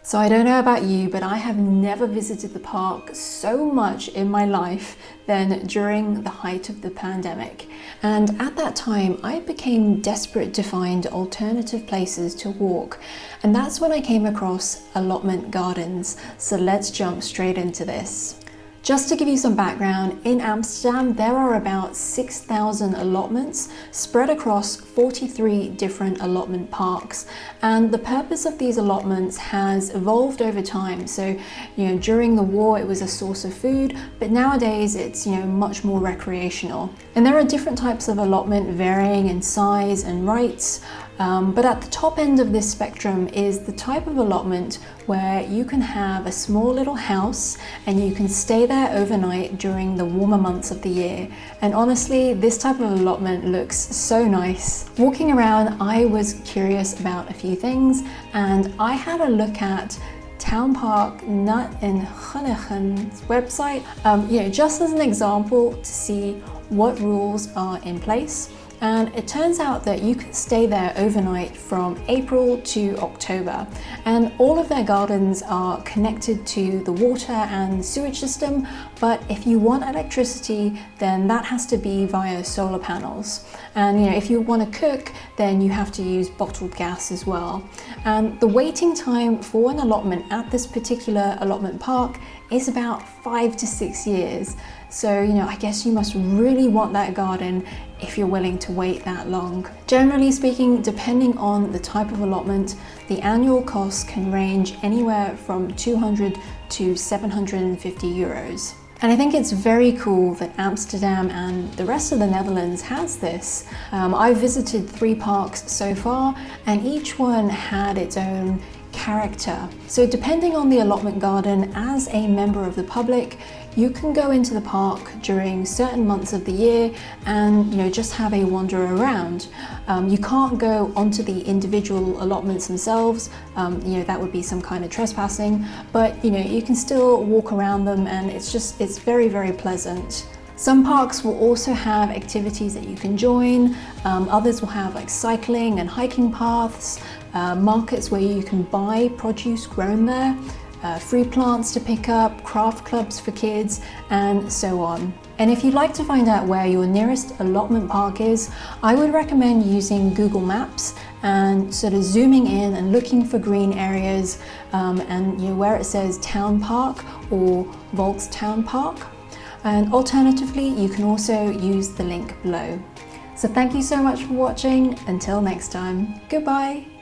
So I don't know about you, but I have never visited the park so much in my life than during the height of the pandemic. And at that time, I became desperate to find alternative places to walk. And that's when I came across allotment gardens. So let's jump straight into this. Just to give you some background, in Amsterdam there are about 6,000 allotments spread across 43 different allotment parks, and the purpose of these allotments has evolved over time. So, during the war it was a source of food, but nowadays it's much more recreational. And there are different types of allotment varying in size and rights. But at the top end of this spectrum is the type of allotment where you can have a small little house and you can stay there overnight during the warmer months of the year. And honestly, this type of allotment looks so nice. Walking around, I was curious about a few things, and I had a look at Tuinpark Nut in Genoegen's website, just as an example to see what rules are in place. And it turns out that you can stay there overnight from April to October, and all of their gardens are connected to the water and sewage system, but if you want electricity, then that has to be via solar panels. And if you want to cook, then you have to use bottled gas as well. And the waiting time for an allotment at this particular allotment park is about 5 to 6 years. So, I guess you must really want that garden if you're willing to wait that long. Generally speaking, depending on the type of allotment, the annual costs can range anywhere from 200 to 750 euros. And I think it's very cool that Amsterdam and the rest of the Netherlands has this. I've visited 3 parks so far, and each one had its own character. So depending on the allotment garden, as a member of the public, you can go into the park during certain months of the year and just have a wander around. You can't go onto the individual allotments themselves, that would be some kind of trespassing, but you can still walk around them, and it's very, very pleasant. Some parks will also have activities that you can join. Others will have like cycling and hiking paths, markets where you can buy produce grown there, free plants to pick up, craft clubs for kids, and so on. And if you'd like to find out where your nearest allotment park is, I would recommend using Google Maps and sort of zooming in and looking for green areas, and where it says Town Park or Volkstown Park. And alternatively, you can also use the link below. So thank you so much for watching. Until next time, goodbye.